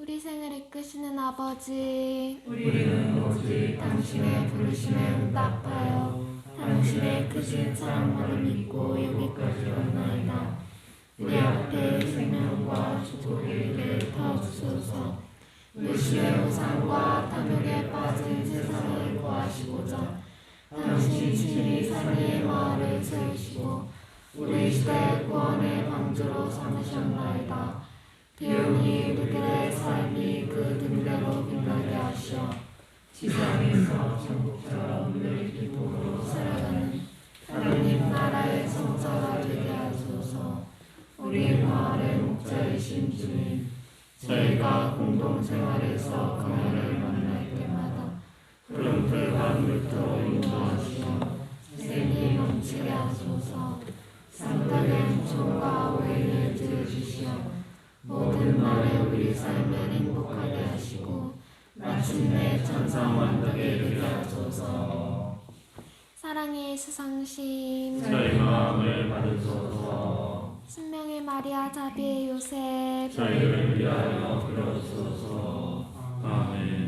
우리 생을 이끄시는 아버지, 우리는 오직 당신의 부르심에 응답하여 당신의 크신 사랑만을 믿고 여기까지 왔나이다. 우리 앞에 생명과 축복의 길을 터주소서. 물시의 우상과 탐욕에 빠진 세상을 구하시고자 당신 친히 산위의 마을을 세우시고 우리 시대 구원의 방주로 삼으셨나이다. 되오니 우리들의 삶이 그 등대로 빛나게 하시어 지상에서 천국처럼 늘 기쁨으로 살아가는 하나님 나라의 성자가 되게 하소서. 우리 마을의 목자이신 주님, 저희가 공동생활에서 강연을 만날 때마다 구름들과 물터로 인도하시어 생기 넘치게 하소서. 산다는 총과 오해를 들어주시어 모든 날에 우리 삶을 행복하게 하시고 마침내 천상만덕에 이르게 하소서. 사랑의 수상심, 저희 마음을 받으소서. 신명의 마리아 자비의 요셉, 저희를 위하여 빌어주소서. 아멘.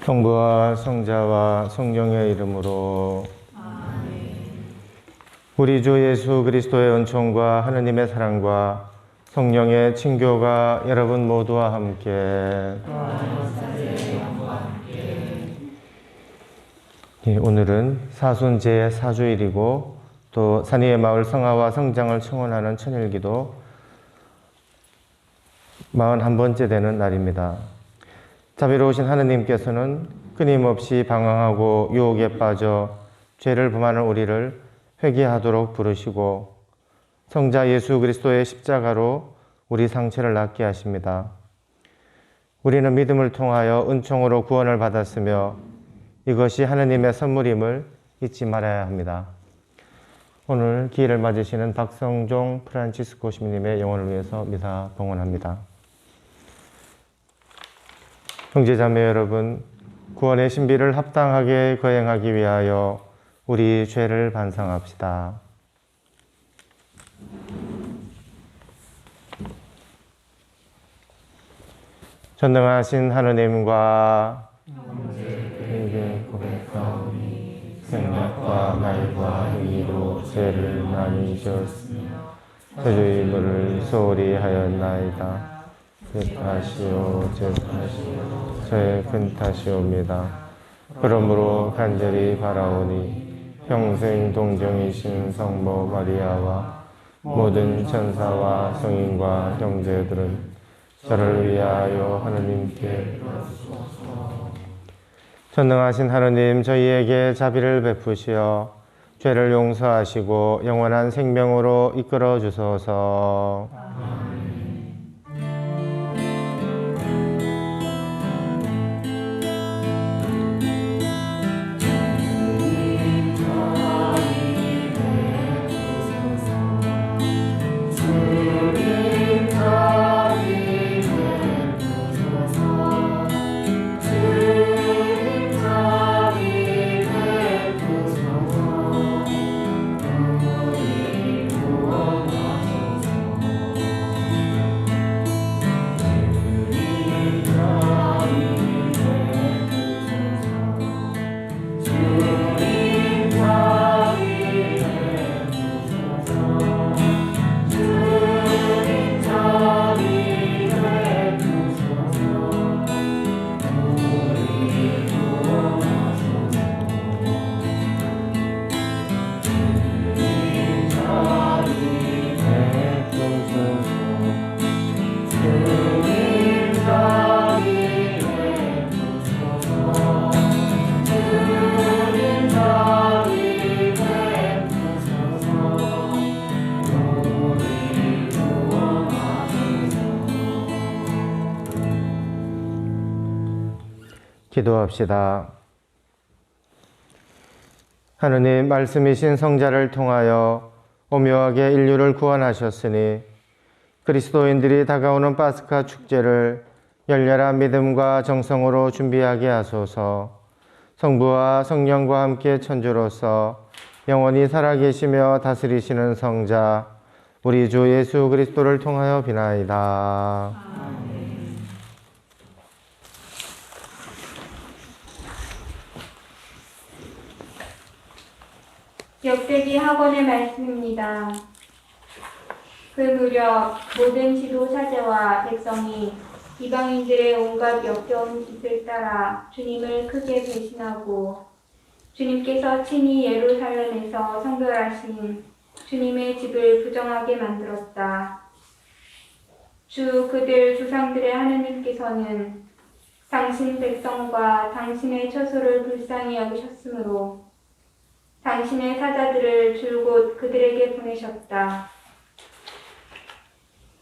성부와 성자와 성령의 이름으로 아멘. 우리 주 예수 그리스도의 은총과 하느님의 사랑과 성령의 친교가 여러분 모두와 함께 오늘은 사순제의 사주일이고 또 산위의 마을 성화와 성장을 청원하는 천일기도 41번째 되는 날입니다. 자비로우신 하느님께서는 끊임없이 방황하고 유혹에 빠져 죄를 범하는 우리를 회개하도록 부르시고 성자 예수 그리스도의 십자가로 우리 상처를 낫게 하십니다. 우리는 믿음을 통하여 은총으로 구원을 받았으며 이것이 하느님의 선물임을 잊지 말아야 합니다. 오늘 기회를 맞으시는 박성종 프란치스코 시민님의 영혼을 위해서 미사 봉헌합니다. 형제자매 여러분, 구원의 신비를 합당하게 거행하기 위하여 우리 죄를 반성합시다. 전능하신 하느님과 형제 고백하오니 생각과 말과 행위로 죄를 많이 지었으며 저주의무를 소홀히 하였나이다. 제 탓이요, 제 탓이요, 저의 큰 탓이옵니다. 그러므로 간절히 바라오니 평생 동정이신 성모 마리아와 모든 천사와 성인과 형제들은 저를 위하여 하느님께 전능하신 하느님, 저희에게 자비를 베푸시어 죄를 용서하시고 영원한 생명으로 이끌어 주소서. 기도합시다. 하느님, 말씀이신 성자를 통하여 오묘하게 인류를 구원하셨으니 그리스도인들이 다가오는 파스카 축제를 열렬한 믿음과 정성으로 준비하게 하소서. 성부와 성령과 함께 천주로서 영원히 살아계시며 다스리시는 성자 우리 주 예수 그리스도를 통하여 비나이다. 역대기 학원의 말씀입니다. 그 무렵 모든 지도사제와 백성이 이방인들의 온갖 역겨운 짓을 따라 주님을 크게 배신하고 주님께서 친히 예루살렘에서 성별하신 주님의 집을 부정하게 만들었다. 주 그들 조상들의 하느님께서는 당신 백성과 당신의 처소를 불쌍히 여기셨으므로 당신의 사자들을 줄곧 그들에게 보내셨다.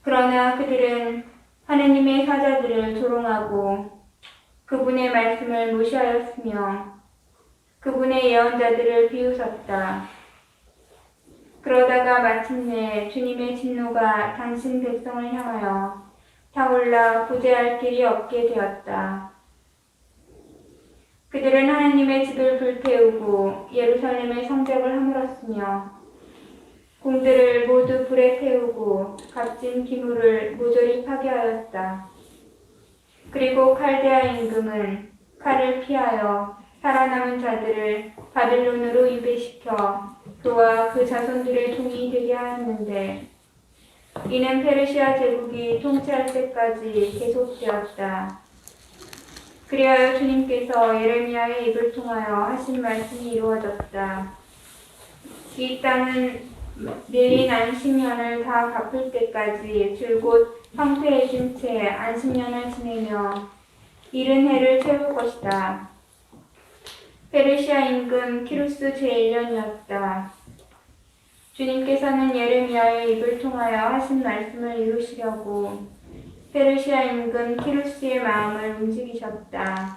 그러나 그들은 하느님의 사자들을 조롱하고 그분의 말씀을 무시하였으며 그분의 예언자들을 비웃었다. 그러다가 마침내 주님의 진노가 당신 백성을 향하여 타올라 구제할 길이 없게 되었다. 그들은 하나님의 집을 불태우고 예루살렘의 성벽을 허물었으며 궁들을 모두 불에 태우고 값진 기물을 모조리 파괴하였다. 그리고 칼데아 임금은 칼을 피하여 살아남은 자들을 바빌론으로 유배시켜 그와 그 자손들의 종이 되게 하였는데 이는 페르시아 제국이 통치할 때까지 계속되었다. 그리하여 주님께서 예레미야의 입을 통하여 하신 말씀이 이루어졌다. 이 땅은 밀린 안식년을 다 갚을 때까지 줄곧 황폐해진 채 안식년을 지내며 이른 해를 채울 것이다. 페르시아 임금 키루스 제1년이었다. 주님께서는 예레미야의 입을 통하여 하신 말씀을 이루시려고 페르시아 임금 키루스의 마음을 움직이셨다.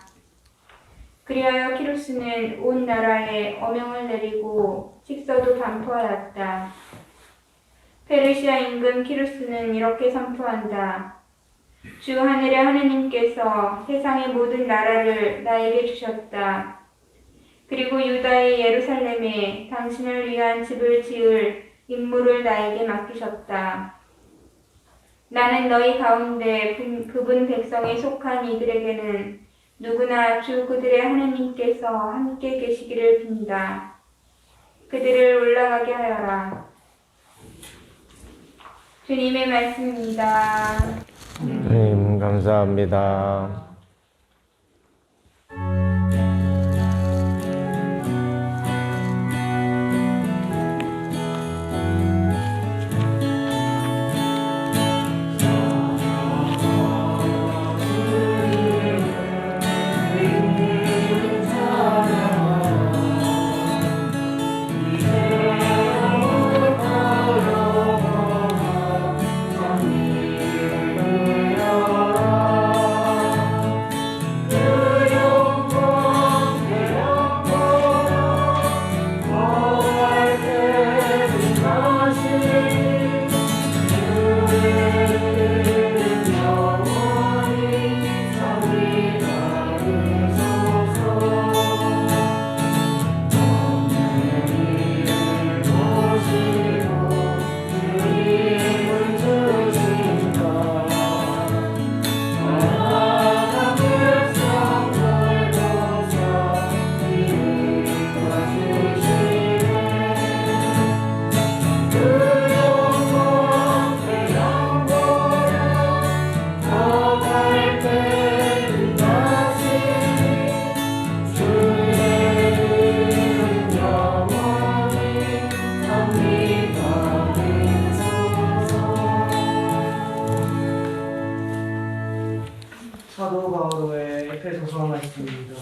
그리하여 키루스는 온 나라에 어명을 내리고 직서도 반포하였다. 페르시아 임금 키루스는 이렇게 선포한다. 주 하늘의 하느님께서 세상의 모든 나라를 나에게 주셨다. 그리고 유다의 예루살렘에 당신을 위한 집을 지을 임무를 나에게 맡기셨다. 나는 너희 가운데 그분 백성에 속한 이들에게는 누구나 주 그들의 하느님께서 함께 계시기를 빈다. 그들을 올라가게 하여라. 주님의 말씀입니다. 주님 감사합니다. 사도 바오로의 에페소서 말씀입니다.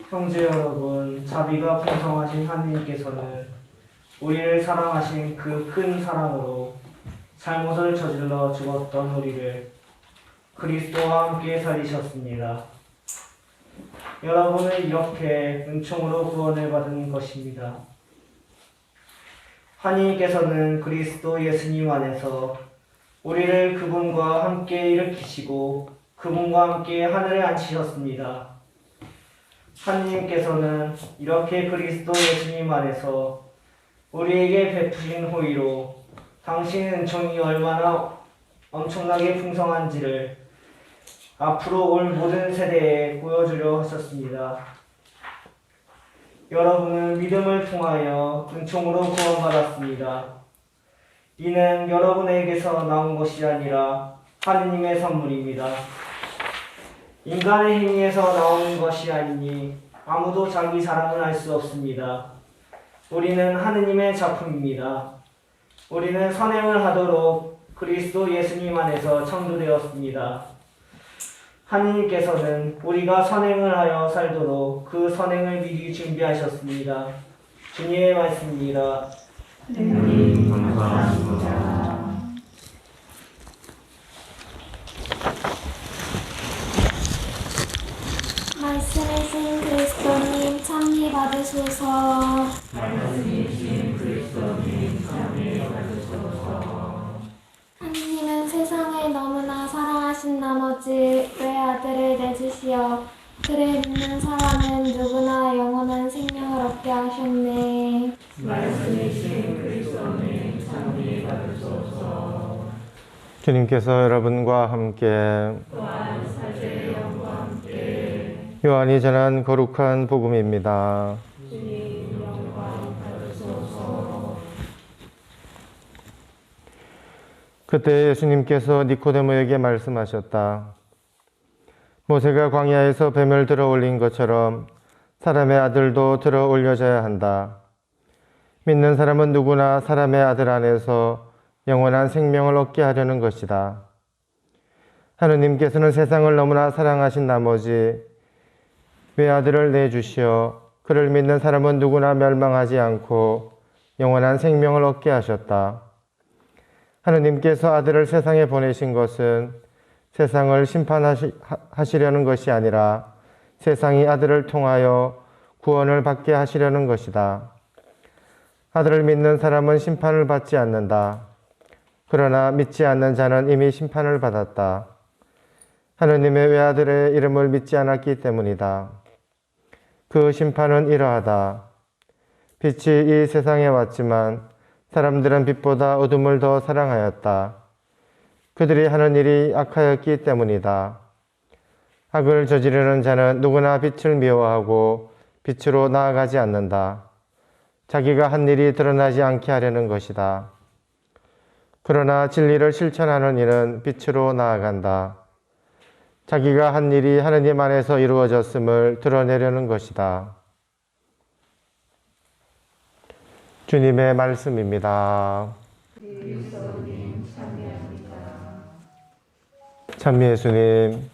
형제 여러분, 자비가 풍성하신 하느님께서는 우리를 사랑하신 그 큰 사랑으로 잘못을 저질러 죽었던 우리를 그리스도와 함께 살리셨습니다. 여러분은 이렇게 은총으로 구원을 받은 것입니다. 하나님께서는 그리스도 예수님 안에서 우리를 그분과 함께 일으키시고 그분과 함께 하늘에 앉히셨습니다. 하나님께서는 이렇게 그리스도 예수님 안에서 우리에게 베푸신 호의로 당신의 은총이 얼마나 엄청나게 풍성한지를 앞으로 올 모든 세대에 보여주려 하셨습니다. 여러분은 믿음을 통하여 은총으로 구원받았습니다. 이는 여러분에게서 나온 것이 아니라 하느님의 선물입니다. 인간의 행위에서 나오는 것이 아니니 아무도 자기 자랑을 할 수 없습니다. 우리는 하느님의 작품입니다. 우리는 선행을 하도록 그리스도 예수님 안에서 창조되었습니다. 하느님께서는 우리가 선행을 하여 살도록 그 선행을 미리 준비하셨습니다. 주님의 말씀입니다. 하나님 감사합니다. 말씀이신 그리스도님 참히 받으소서. 말씀이신 그리스도님 참여 받으소서. 하느님은 세상을 너무나 사랑하신 나머지 외아들을 내주시어 그를 믿는 사람은 누구나 영원한 생명을 얻게 하셨네. 말씀이신 그리스도님 참여 받으소서. 주님께서 여러분과 함께 또한 사제의 영과 함께 요한이 전한 거룩한 복음입니다. 주님 영광 받으소서. 그때 예수님께서 니코데모에게 말씀하셨다. 모세가 광야에서 뱀을 들어 올린 것처럼 사람의 아들도 들어 올려져야 한다. 믿는 사람은 누구나 사람의 아들 안에서 영원한 생명을 얻게 하려는 것이다. 하느님께서는 세상을 너무나 사랑하신 나머지 외아들을 내주시어 그를 믿는 사람은 누구나 멸망하지 않고 영원한 생명을 얻게 하셨다. 하느님께서 아들을 세상에 보내신 것은 세상을 심판하시려는 것이 아니라 세상이 아들을 통하여 구원을 받게 하시려는 것이다. 아들을 믿는 사람은 심판을 받지 않는다. 그러나 믿지 않는 자는 이미 심판을 받았다. 하느님의 외아들의 이름을 믿지 않았기 때문이다. 그 심판은 이러하다. 빛이 이 세상에 왔지만 사람들은 빛보다 어둠을 더 사랑하였다. 그들이 하는 일이 악하였기 때문이다. 악을 저지르는 자는 누구나 빛을 미워하고 빛으로 나아가지 않는다. 자기가 한 일이 드러나지 않게 하려는 것이다. 그러나 진리를 실천하는 이는 빛으로 나아간다. 자기가 한 일이 하느님 안에서 이루어졌음을 드러내려는 것이다. 주님의 말씀입니다. 찬미 예수님,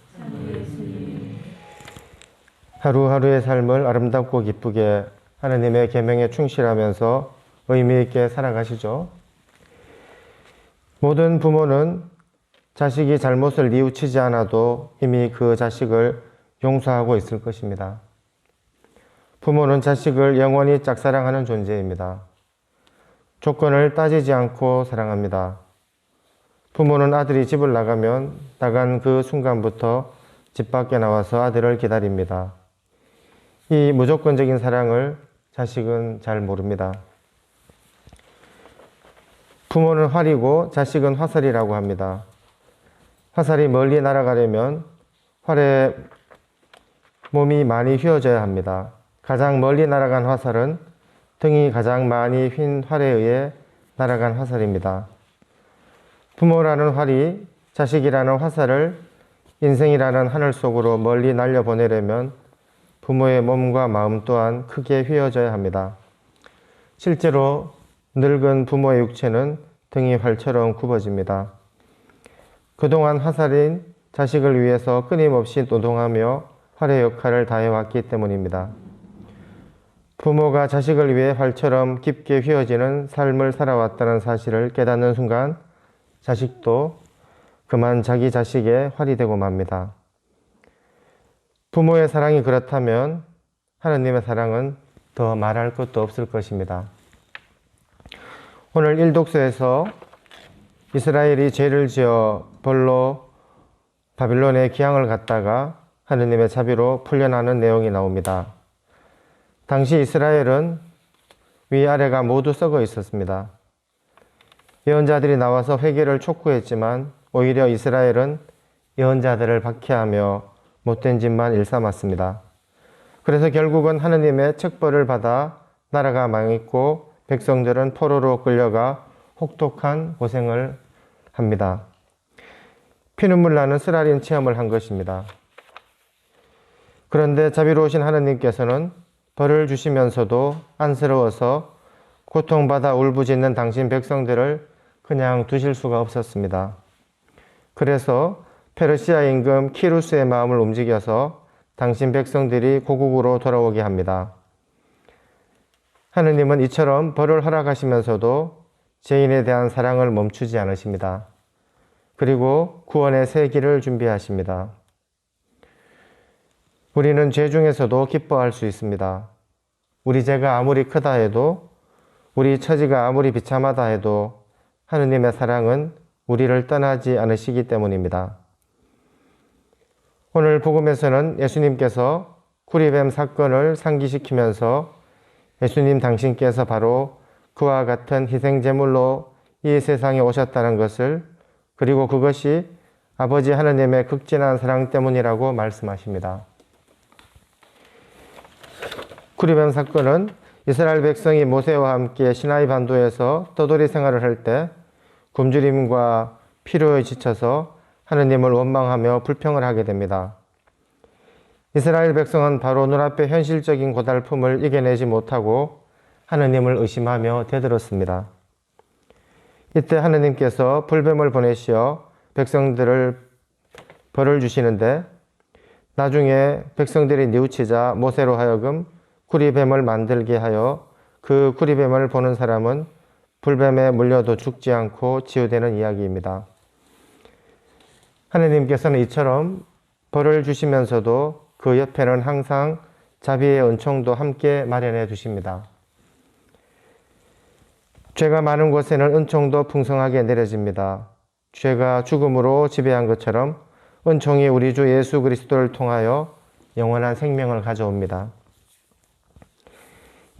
하루하루의 삶을 아름답고 기쁘게 하느님의 계명에 충실하면서 의미 있게 살아가시죠. 모든 부모는 자식이 잘못을 뉘우치지 않아도 이미 그 자식을 용서하고 있을 것입니다. 부모는 자식을 영원히 짝사랑하는 존재입니다. 조건을 따지지 않고 사랑합니다. 부모는 아들이 집을 나가면 나간 그 순간부터 집 밖에 나와서 아들을 기다립니다. 이 무조건적인 사랑을 자식은 잘 모릅니다. 부모는 활이고 자식은 화살이라고 합니다. 화살이 멀리 날아가려면 활의 몸이 많이 휘어져야 합니다. 가장 멀리 날아간 화살은 등이 가장 많이 휜 활에 의해 날아간 화살입니다. 부모라는 활이 자식이라는 화살을 인생이라는 하늘 속으로 멀리 날려보내려면 부모의 몸과 마음 또한 크게 휘어져야 합니다. 실제로 늙은 부모의 육체는 등이 활처럼 굽어집니다. 그동안 화살인 자식을 위해서 끊임없이 노동하며 활의 역할을 다해왔기 때문입니다. 부모가 자식을 위해 활처럼 깊게 휘어지는 삶을 살아왔다는 사실을 깨닫는 순간 자식도 그만 자기 자식의 활이 되고 맙니다. 부모의 사랑이 그렇다면 하느님의 사랑은 더 말할 것도 없을 것입니다. 오늘 일독서에서 이스라엘이 죄를 지어 벌로 바빌론에 기항을 갔다가 하느님의 자비로 풀려나는 내용이 나옵니다. 당시 이스라엘은 위아래가 모두 썩어 있었습니다. 예언자들이 나와서 회개를 촉구했지만 오히려 이스라엘은 예언자들을 박해하며 못된 짓만 일삼았습니다. 그래서 결국은 하느님의 책벌을 받아 나라가 망했고 백성들은 포로로 끌려가 혹독한 고생을 합니다. 피눈물 나는 쓰라린 체험을 한 것입니다. 그런데 자비로우신 하느님께서는 벌을 주시면서도 안쓰러워서 고통받아 울부짖는 당신 백성들을 그냥 두실 수가 없었습니다. 그래서 페르시아 임금 키루스의 마음을 움직여서 당신 백성들이 고국으로 돌아오게 합니다. 하느님은 이처럼 벌을 허락하시면서도 죄인에 대한 사랑을 멈추지 않으십니다. 그리고 구원의 새 길을 준비하십니다. 우리는 죄 중에서도 기뻐할 수 있습니다. 우리 죄가 아무리 크다 해도, 우리 처지가 아무리 비참하다 해도 하느님의 사랑은 우리를 떠나지 않으시기 때문입니다. 오늘 복음에서는 예수님께서 구리뱀 사건을 상기시키면서 예수님 당신께서 바로 그와 같은 희생제물로 이 세상에 오셨다는 것을, 그리고 그것이 아버지 하느님의 극진한 사랑 때문이라고 말씀하십니다. 구리뱀 사건은 이스라엘 백성이 모세와 함께 시나이 반도에서 떠돌이 생활을 할 때 굶주림과 피로에 지쳐서 하느님을 원망하며 불평을 하게 됩니다. 이스라엘 백성은 바로 눈앞의 현실적인 고달픔을 이겨내지 못하고 하느님을 의심하며 대들었습니다. 이때 하느님께서 불뱀을 보내시어 백성들을 벌을 주시는데, 나중에 백성들이 뉘우치자 모세로 하여금 구리뱀을 만들게 하여 그 구리뱀을 보는 사람은 불뱀에 물려도 죽지 않고 치유되는 이야기입니다. 하느님께서는 이처럼 벌을 주시면서도 그 옆에는 항상 자비의 은총도 함께 마련해 두십니다. 죄가 많은 곳에는 은총도 풍성하게 내려집니다. 죄가 죽음으로 지배한 것처럼 은총이 우리 주 예수 그리스도를 통하여 영원한 생명을 가져옵니다.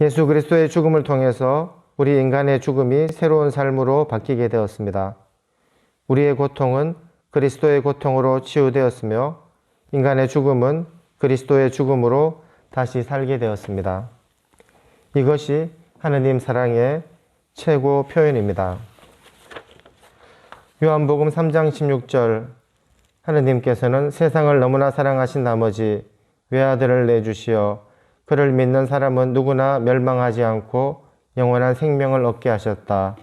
예수 그리스도의 죽음을 통해서 우리 인간의 죽음이 새로운 삶으로 바뀌게 되었습니다. 우리의 고통은 그리스도의 고통으로 치유되었으며 인간의 죽음은 그리스도의 죽음으로 다시 살게 되었습니다. 이것이 하느님 사랑의 최고 표현입니다. 요한복음 3장 16절, 하느님께서는 세상을 너무나 사랑하신 나머지 외아들을 내주시어 그를 믿는 사람은 누구나 멸망하지 않고 영원한 생명을 얻게 하셨다.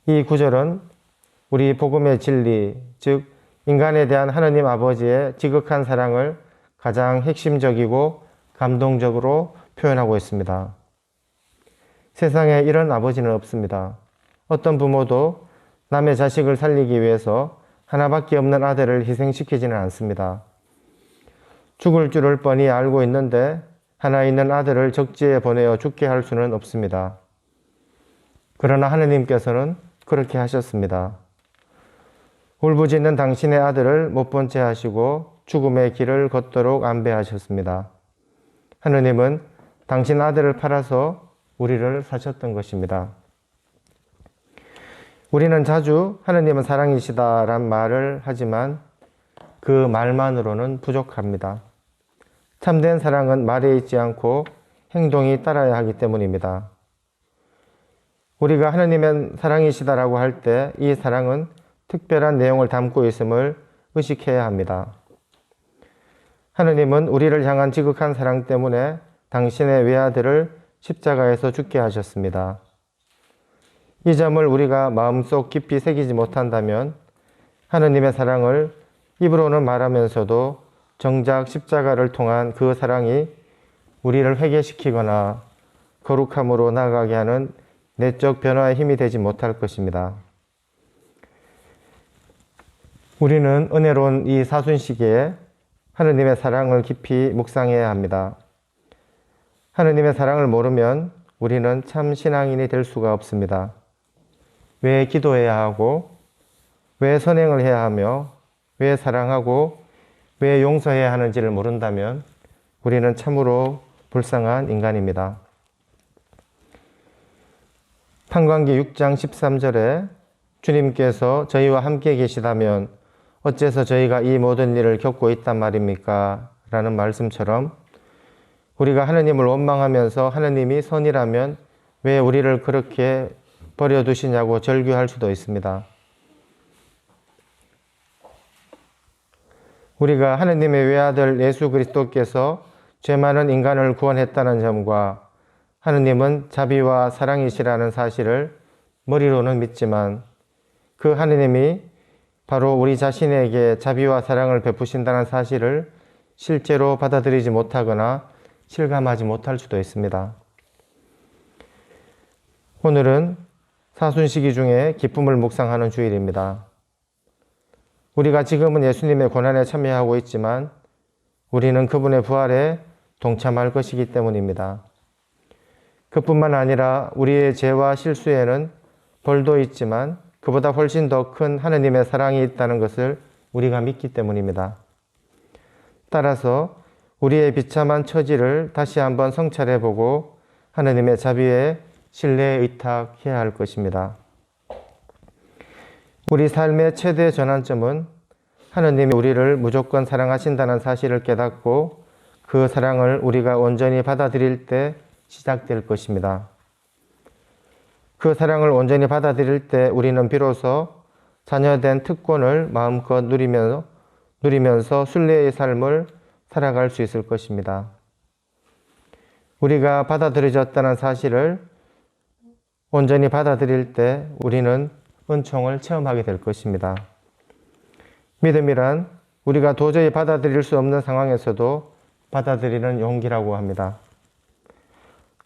이 구절은 우리 복음의 진리, 즉 인간에 대한 하느님 아버지의 지극한 사랑을 가장 핵심적이고 감동적으로 표현하고 있습니다. 세상에 이런 아버지는 없습니다. 어떤 부모도 남의 자식을 살리기 위해서 하나밖에 없는 아들을 희생시키지는 않습니다. 죽을 줄을 뻔히 알고 있는데 하나 있는 아들을 적지에 보내어 죽게 할 수는 없습니다. 그러나 하느님께서는 그렇게 하셨습니다. 울부짖는 당신의 아들을 못 본 채 하시고 죽음의 길을 걷도록 안배하셨습니다. 하느님은 당신 아들을 팔아서 우리를 사셨던 것입니다. 우리는 자주 하느님은 사랑이시다란 말을 하지만 그 말만으로는 부족합니다. 참된 사랑은 말에 있지 않고 행동이 따라야 하기 때문입니다. 우리가 하느님은 사랑이시다라고 할 때 이 사랑은 특별한 내용을 담고 있음을 의식해야 합니다. 하느님은 우리를 향한 지극한 사랑 때문에 당신의 외아들을 십자가에서 죽게 하셨습니다. 이 점을 우리가 마음속 깊이 새기지 못한다면 하느님의 사랑을 입으로는 말하면서도 정작 십자가를 통한 그 사랑이 우리를 회개시키거나 거룩함으로 나아가게 하는 내적 변화의 힘이 되지 못할 것입니다. 우리는 은혜로운 이 사순 시기에 하느님의 사랑을 깊이 묵상해야 합니다. 하느님의 사랑을 모르면 우리는 참 신앙인이 될 수가 없습니다. 왜 기도해야 하고, 왜 선행을 해야 하며, 왜 사랑하고, 왜 용서해야 하는지를 모른다면 우리는 참으로 불쌍한 인간입니다. 판관기 6장 13절에 주님께서 저희와 함께 계시다면 어째서 저희가 이 모든 일을 겪고 있단 말입니까? 라는 말씀처럼 우리가 하느님을 원망하면서 하느님이 선이라면 왜 우리를 그렇게 버려두시냐고 절규할 수도 있습니다. 우리가 하느님의 외아들 예수 그리스도께서 죄 많은 인간을 구원했다는 점과 하느님은 자비와 사랑이시라는 사실을 머리로는 믿지만 그 하느님이 바로 우리 자신에게 자비와 사랑을 베푸신다는 사실을 실제로 받아들이지 못하거나 실감하지 못할 수도 있습니다. 오늘은 사순시기 중에 기쁨을 묵상하는 주일입니다. 우리가 지금은 예수님의 고난에 참여하고 있지만 우리는 그분의 부활에 동참할 것이기 때문입니다. 그뿐만 아니라 우리의 죄와 실수에는 벌도 있지만 그보다 훨씬 더 큰 하느님의 사랑이 있다는 것을 우리가 믿기 때문입니다. 따라서 우리의 비참한 처지를 다시 한번 성찰해보고 하느님의 자비에 신뢰에 의탁해야 할 것입니다. 우리 삶의 최대 전환점은 하느님이 우리를 무조건 사랑하신다는 사실을 깨닫고 그 사랑을 우리가 온전히 받아들일 때 시작될 것입니다. 그 사랑을 온전히 받아들일 때 우리는 비로소 자녀된 특권을 마음껏 누리면서 순례의 삶을 살아갈 수 있을 것입니다. 우리가 받아들여졌다는 사실을 온전히 받아들일 때 우리는 은총을 체험하게 될 것입니다. 믿음이란 우리가 도저히 받아들일 수 없는 상황에서도 받아들이는 용기라고 합니다.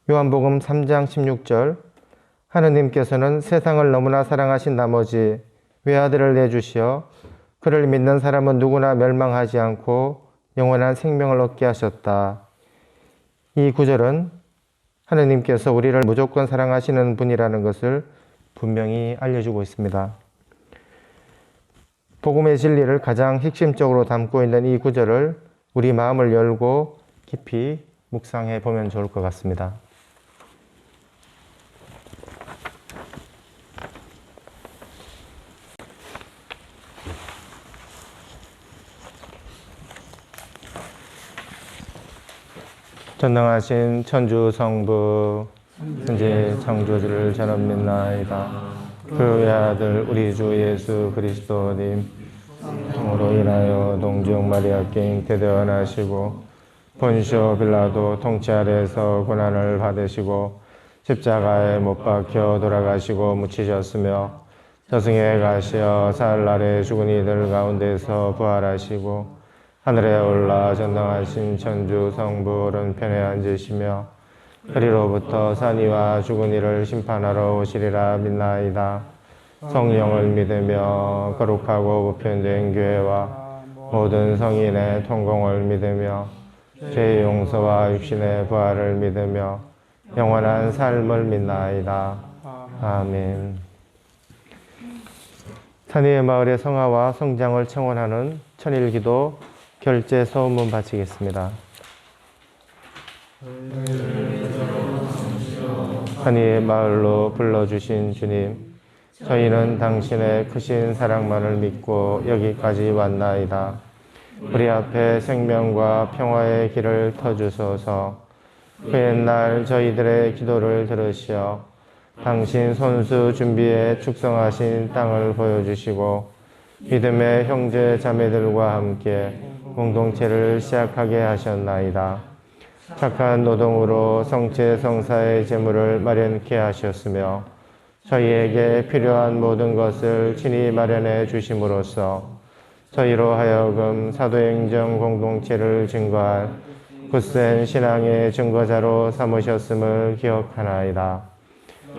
요한복음 3장 16절 하느님께서는 세상을 너무나 사랑하신 나머지 외아들을 내주시어 그를 믿는 사람은 누구나 멸망하지 않고 영원한 생명을 얻게 하셨다. 이 구절은 하느님께서 우리를 무조건 사랑하시는 분이라는 것을 분명히 알려주고 있습니다. 복음의 진리를 가장 핵심적으로 담고 있는 이 구절을 우리 마음을 열고 깊이 묵상해 보면 좋을 것 같습니다. 전능하신 천주 성부 현재 창조주를 저는 믿나이다. 그 외아들 우리 주 예수 그리스도님 으로 인하여 동중 마리아께 잉태되어나시고 본시오 빌라도 통치 아래에서 고난을 받으시고 십자가에 못 박혀 돌아가시고 묻히셨으며 저승에 가시어 사흘날에 죽은 이들 가운데서 부활하시고 하늘에 올라 전능하신 천주 성부 오른편에 앉으시며 그리로부터 산이와 죽은 이를 심판하러 오시리라 믿나이다. 성령을 믿으며 거룩하고 보편된 교회와 모든 성인의 통공을 믿으며 죄의 용서와 육신의 부활을 믿으며 영원한 삶을 믿나이다. 아멘. 산위의 마을의 성화와 성장을 청원하는 천일기도 결제 소음문 바치겠습니다. 산위의 마을로 불러주신 주님, 저희는 당신의 크신 사랑만을 믿고 여기까지 왔나이다. 우리 앞에 생명과 평화의 길을 터주소서. 그 옛날 저희들의 기도를 들으시어 당신 손수 준비에 축성하신 땅을 보여주시고 믿음의 형제 자매들과 함께 공동체를 시작하게 하셨나이다. 착한 노동으로 성체 성사의 재물을 마련케 하셨으며 저희에게 필요한 모든 것을 친히 마련해 주심으로써 저희로 하여금 사도행정 공동체를 증거할 굳센 신앙의 증거자로 삼으셨음을 기억하나이다.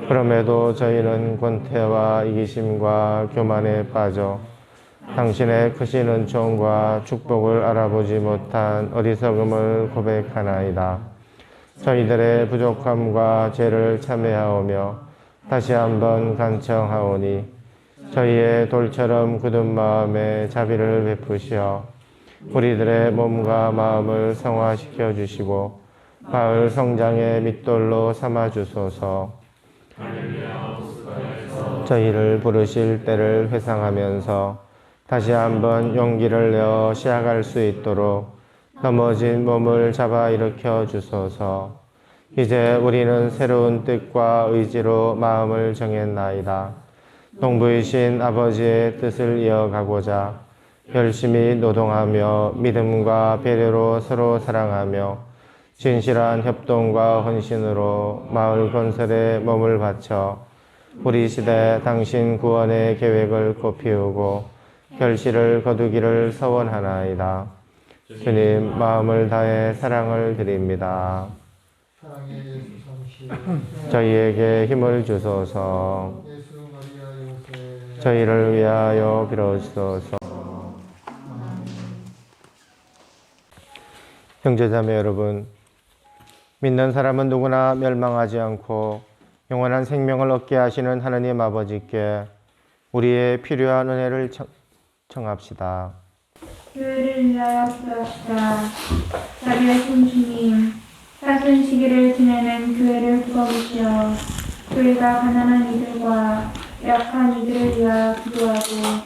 그럼에도 저희는 권태와 이기심과 교만에 빠져 당신의 크신 은총과 축복을 알아보지 못한 어리석음을 고백하나이다. 저희들의 부족함과 죄를 참회하오며 다시 한번 간청하오니 저희의 돌처럼 굳은 마음에 자비를 베푸시어 우리들의 몸과 마음을 성화시켜 주시고 마을 성장의 밑돌로 삼아 주소서. 저희를 부르실 때를 회상하면서 다시 한번 용기를 내어 시작할 수 있도록 넘어진 몸을 잡아 일으켜 주소서. 이제 우리는 새로운 뜻과 의지로 마음을 정했나이다. 농부이신 아버지의 뜻을 이어가고자 열심히 노동하며 믿음과 배려로 서로 사랑하며 진실한 협동과 헌신으로 마을 건설에 몸을 바쳐 우리 시대 당신 구원의 계획을 꽃피우고 결실을 거두기를 서원하나이다. 주님, 마음을 다해 사랑을 드립니다. 사랑의 예수 성시 저희에게 힘을 주소서. 예수 마리아 요셉 저희를 위하여 빌어주소서. 형제자매 여러분, 믿는 사람은 누구나 멸망하지 않고 영원한 생명을 얻게 하시는 하느님 아버지께 우리의 필요한 은혜를 청합시다. 교회를 위하여 기도합시다. 자비하신 주님, 사순 시기를 지내는 교회를 구하시어 교회가 가난한 이들과 약한 이들을 위하여 기도하고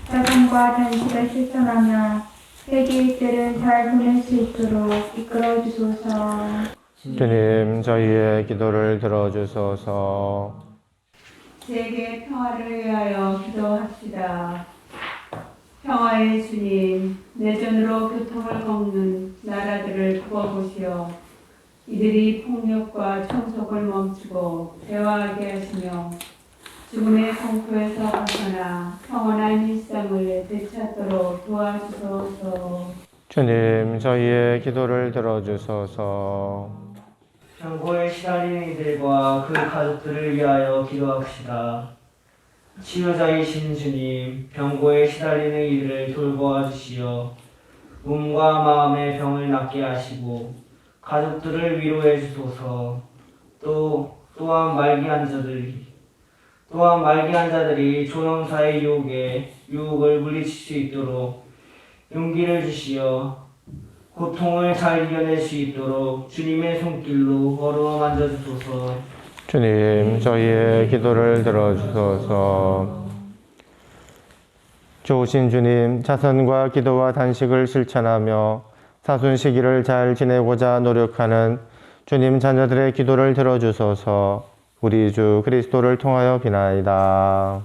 자선과 단식을 실천하며 세계의 때를 잘 보낼 수 있도록 이끌어 주소서. 주님, 저희의 기도를 들어주소서. 세계 평화를 위하여 기도합시다. 평화의 주님, 내전으로 교통을 먹는 나라들을 구워보시어 이들이 폭력과 총속을 멈추고 대화하게 하시며 죽음의 공포에서 벗어나 평온한 일상을 되찾도록 도와주소서. 주님, 저희의 기도를 들어주소서. 병고에 시달리는 이들과 그 가족들을 위하여 기도합시다. 치유자이신 주님, 병고에 시달리는 이들을 돌보아 주시어 몸과 마음의 병을 낫게 하시고 가족들을 위로해 주소서. 또한 말기한 자들이 존엄사의 유혹을 물리칠 수 있도록 용기를 주시어 고통을 잘 이겨낼 수 있도록 주님의 손길로 어루만져 주소서. 주님, 저희의 기도를 들어주소서. 좋으신 주님, 자선과 기도와 단식을 실천하며 사순 시기를 잘 지내고자 노력하는 주님 자녀들의 기도를 들어주소서. 우리 주 그리스도를 통하여 비나이다.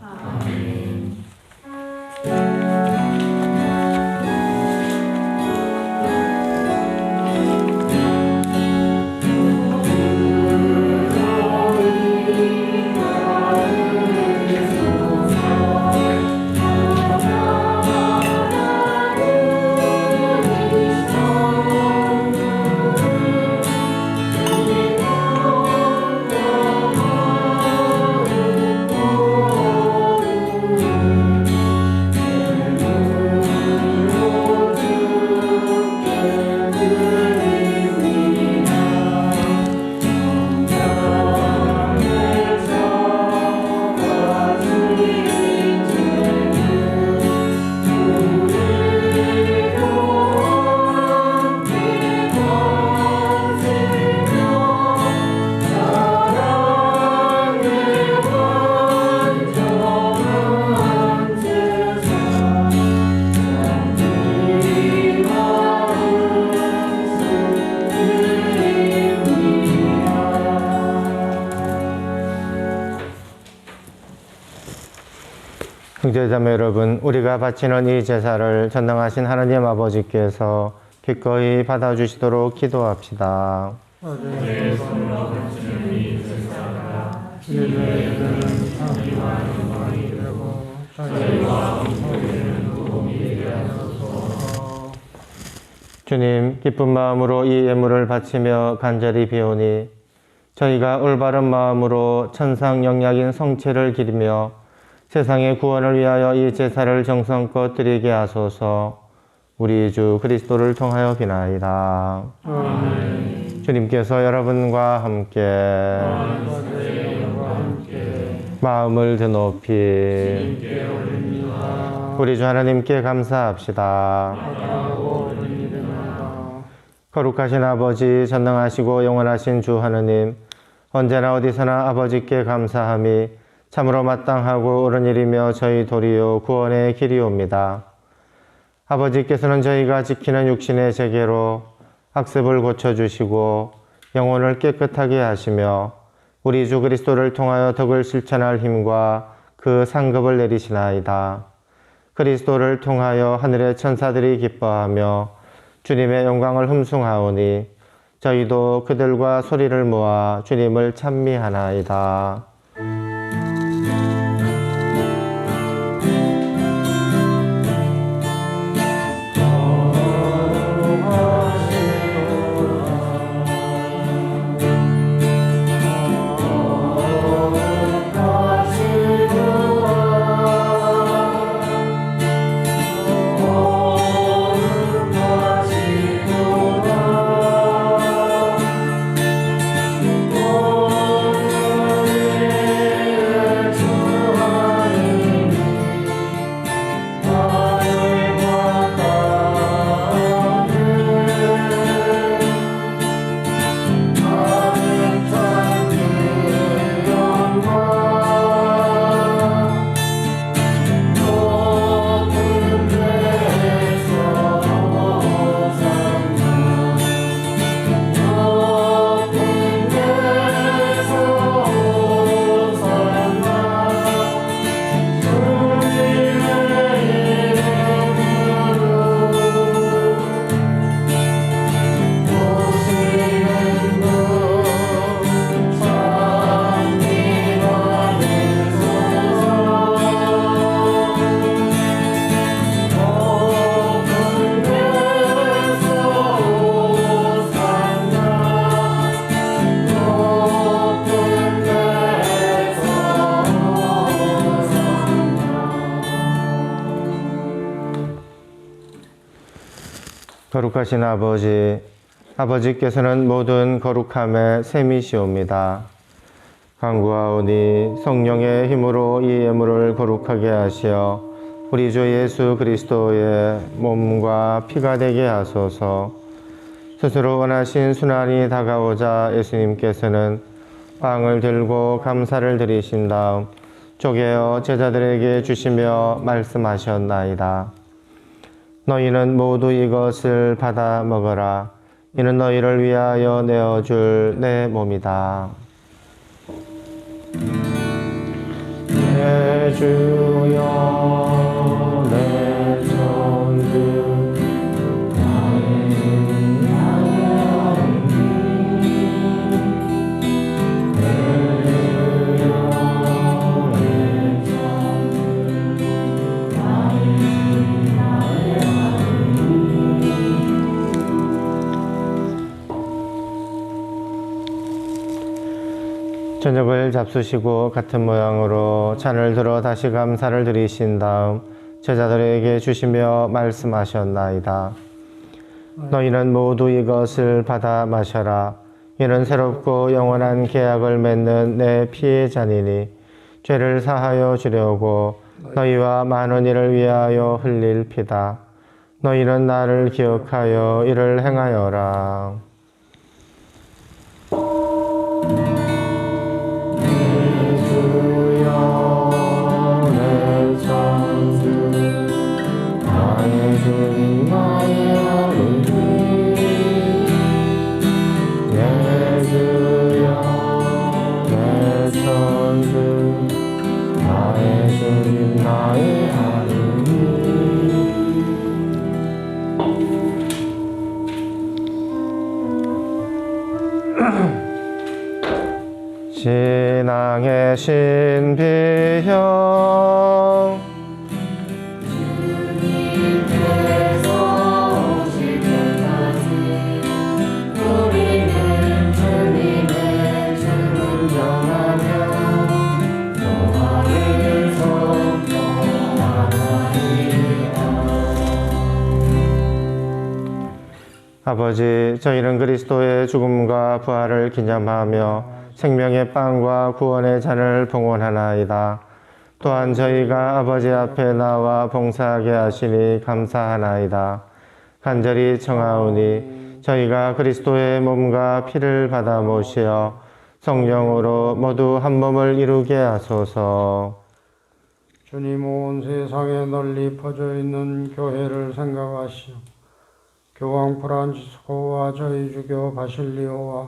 형제자매 여러분, 우리가 바치는 이 제사를 전능하신 하나님 아버지께서 기꺼이 받아주시도록 기도합시다. 주님, 기쁜 마음으로 이 예물을 바치며 간절히 비오니 저희가 올바른 마음으로 천상 영약인 성체를 기리며 세상의 구원을 위하여 이 제사를 정성껏 드리게 하소서. 우리 주 그리스도를 통하여 비나이다. 아멘. 주님께서 여러분과 함께 마음을 드높이 우리 주 하나님께 감사합시다. 거룩하신 아버지, 전능하시고 영원하신 주 하느님, 언제나 어디서나 아버지께 감사함이 참으로 마땅하고 옳은 일이며 저희 도리요 구원의 길이옵니다. 아버지께서는 저희가 지키는 육신의 재계로 학습을 고쳐주시고 영혼을 깨끗하게 하시며 우리 주 그리스도를 통하여 덕을 실천할 힘과 그 상급을 내리시나이다. 그리스도를 통하여 하늘의 천사들이 기뻐하며 주님의 영광을 흠숭하오니 저희도 그들과 소리를 모아 주님을 찬미하나이다. 거룩하신 아버지, 아버지께서는 모든 거룩함의 셈이시옵니다. 간구하오니 성령의 힘으로 이 예물을 거룩하게 하시어 우리 주 예수 그리스도의 몸과 피가 되게 하소서. 스스로 원하신 순환이 다가오자 예수님께서는 빵을 들고 감사를 드리신 다음 쪼개어 제자들에게 주시며 말씀하셨나이다. 너희는 모두 이것을 받아 먹어라. 이는 너희를 위하여 내어줄 내 몸이다. 내 주여 내 천주 저녁을 잡수시고 같은 모양으로 잔을 들어 다시 감사를 드리신 다음 제자들에게 주시며 말씀하셨나이다. 너희는 모두 이것을 받아 마셔라. 이는 새롭고 영원한 계약을 맺는 내 피의 잔이니 죄를 사하여 주려고 너희와 많은 이를 위하여 흘릴 피다. 너희는 나를 기억하여 이를 행하여라. 신앙의 신비형 주님께서 오실 때까지 우리는 주님의 주를 경하며 노아를 서 아버지, 저희는 그리스도의 죽음과 부활을 기념하며 생명의 빵과 구원의 잔을 봉헌하나이다. 또한 저희가 아버지 앞에 나와 봉사하게 하시니 감사하나이다. 간절히 청하오니 저희가 그리스도의 몸과 피를 받아 모시어 성령으로 모두 한 몸을 이루게 하소서. 주님, 온 세상에 널리 퍼져 있는 교회를 생각하시오. 교황 프란치스코와 저희 주교 바실리오와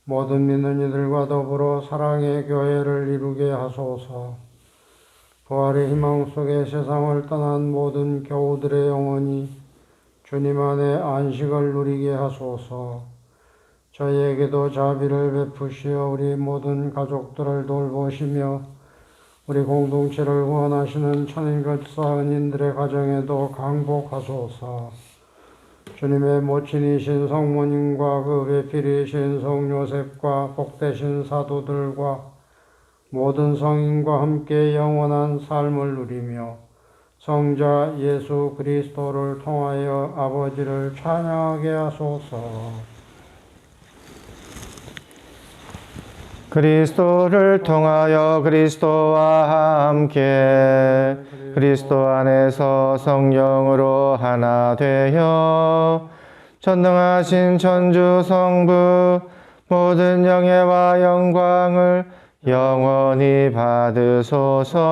모든 믿는 이들과 더불어 사랑의 교회를 이루게 하소서. 부활의 희망 속에 세상을 떠난 모든 교우들의 영혼이 주님 안에 안식을 누리게 하소서. 저희에게도 자비를 베푸시어 우리 모든 가족들을 돌보시며 우리 공동체를 구원하시는 천인교사 은인들의 가정에도 강복하소서. 주님의 모친이신 성모님과 그 배필이신 성요셉과 복되신 사도들과 모든 성인과 함께 영원한 삶을 누리며 성자 예수 그리스도를 통하여 아버지를 찬양하게 하소서. 그리스도를 통하여 그리스도와 함께 그리스도 안에서 성령으로 하나 되어 전능하신 천주 성부 모든 영예와 영광을 영원히 받으소서.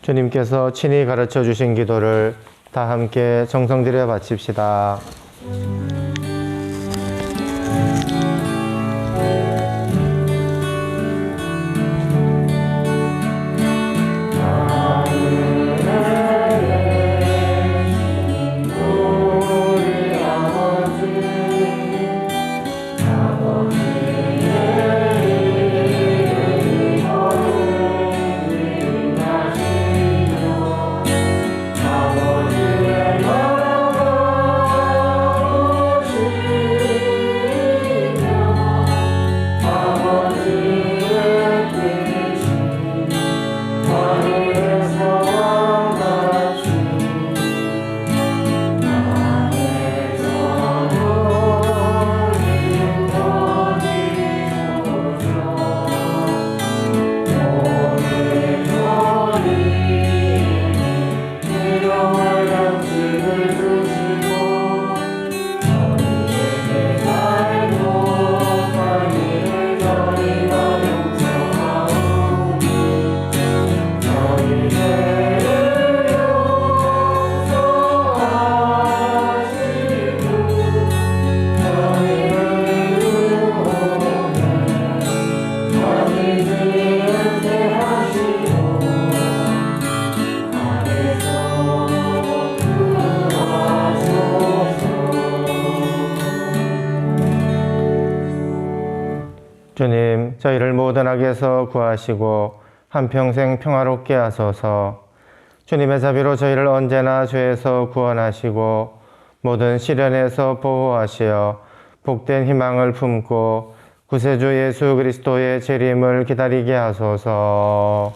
주님께서 친히 가르쳐 주신 기도를 다 함께 정성 들여 바칩시다. 주님, 저희를 모든 악에서 구하시고 한평생 평화롭게 하소서. 주님의 자비로 저희를 언제나 죄에서 구원하시고 모든 시련에서 보호하시어 복된 희망을 품고 구세주 예수 그리스도의 재림을 기다리게 하소서.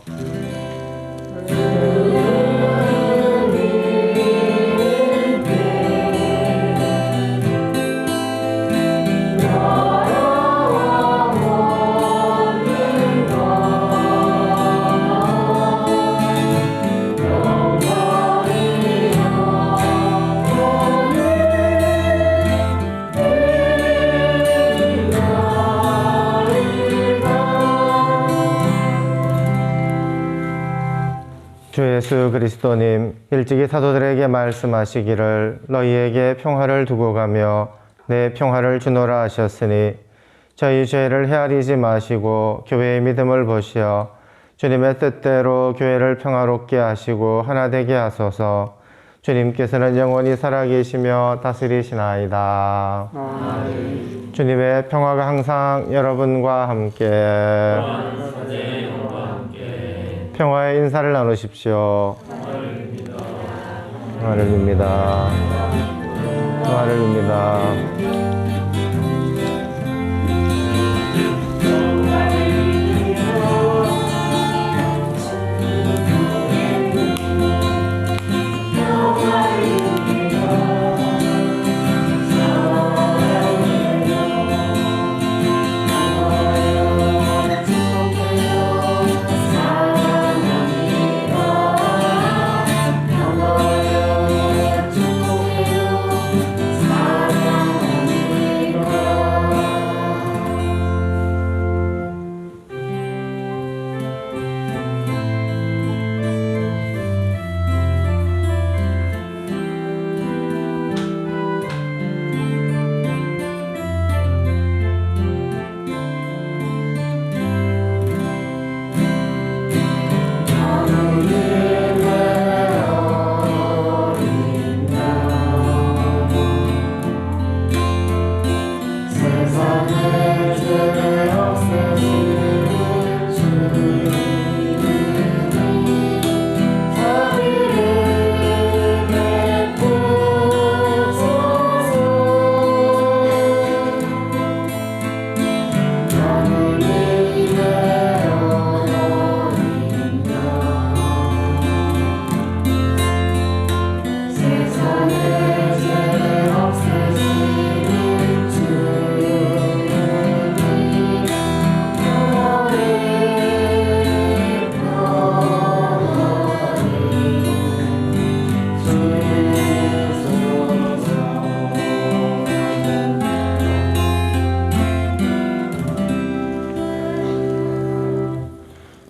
주 예수 그리스도님, 일찍이 사도들에게 말씀하시기를 너희에게 평화를 두고 가며 내 평화를 주노라 하셨으니 저희 죄를 헤아리지 마시고 교회의 믿음을 보시어 주님의 뜻대로 교회를 평화롭게 하시고 하나 되게 하소서. 주님께서는 영원히 살아계시며 다스리시나이다. 아멘. 주님의 평화가 항상 여러분과 함께. 평화의 인사를 나누십시오. 평화를 빕니다. 평화를 빕니다.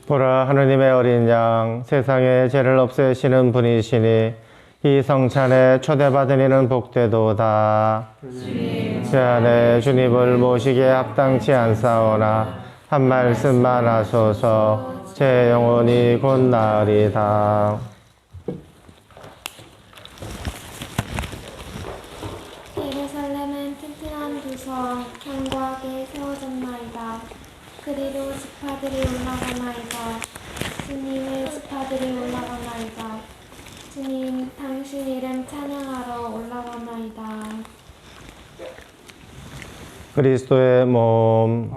보라, 하느님의 어린 양, 세상의 죄를 없애시는 분이시니 이 성찬에 초대받은 이는 복되도다. 제 안에 주님을 모시기에 합당치 않사오나 한 말씀만 하소서. 제 영혼이 곧 나으리다. 예루살렘은 튼튼한 두성 견고하게 세워졌나이다. 그리로 지파들이 올라가나이다. 주님의 지파들이 올라가나이다. 주님, 당신 이름 찬양하러 올라가나이다. 그리스도의 몸.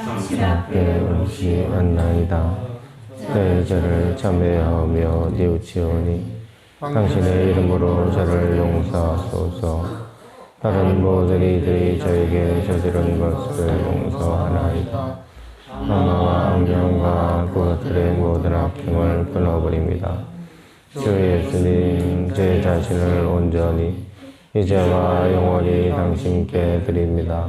당신 앞에 옳지 않나이다. 내 죄를 참회하며 뉘우치오니 당신의 이름으로 저를 용서하소서. 다른 모든 이들이 저에게 저지른 것을 용서하나이다. 마마와 악령과 그것들의 모든 악행을 끊어버립니다. 주 예수님, 제 자신을 온전히 이제와 영원히 당신께 드립니다.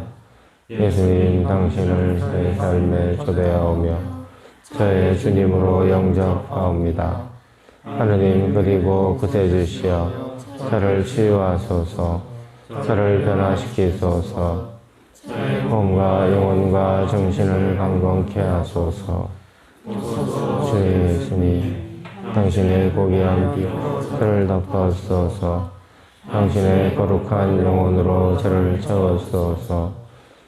예수님, 당신을 제 삶에 초대하오며 저의 주님으로 영접하옵니다. 하느님, 그리고 구세주시여 저를 치유하소서. 저를 변화시키소서. 몸과 영혼과 정신을 강건케 하소서. 주 예수님, 당신의 고귀한 피 저를 덮어소서. 당신의 거룩한 영혼으로 저를 채워소서.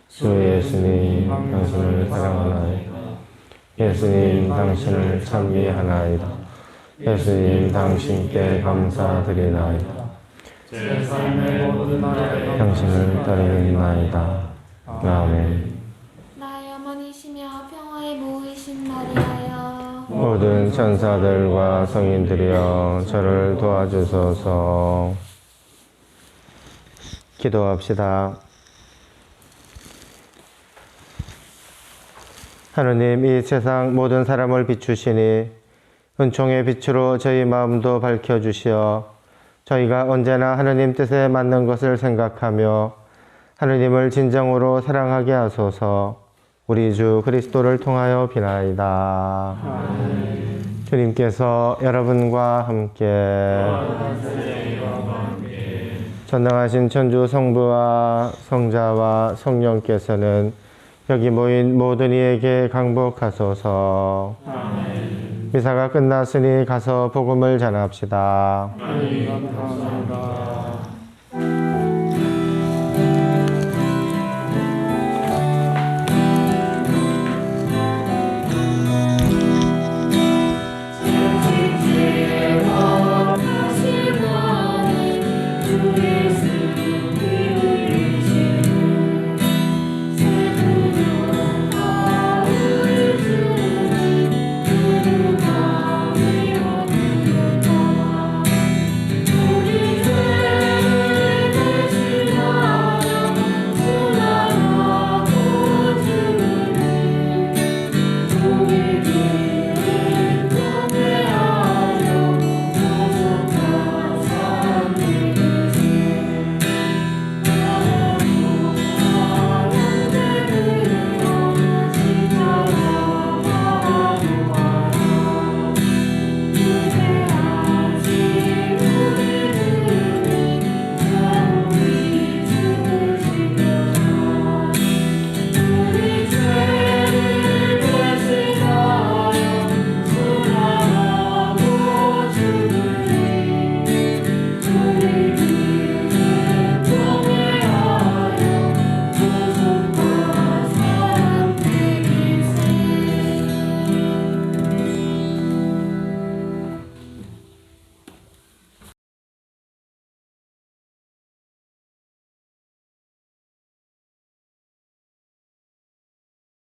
주 예수님, 당신을 사랑하나이다. 예수님, 당신을 찬미하나이다. 예수님, 당신께 감사드리나이다. 제 삶의 모든 날에 당신을 따르겠나이다. 아멘. 나의 어머니시며 평화의 모이신 마리아여, 모든 천사들과 성인들이여 저를 도와주소서. 기도합시다. 하느님, 이 세상 모든 사람을 비추시니 은총의 빛으로 저희 마음도 밝혀주시어 저희가 언제나 하느님 뜻에 맞는 것을 생각하며 하느님을 진정으로 사랑하게 하소서. 우리 주 그리스도를 통하여 비나이다. 주님께서 여러분과 함께 전능하신 천주 성부와 성자와 성령께서는 여기 모인 모든 이에게 강복하소서. 미사가 끝났으니 가서 복음을 전합시다.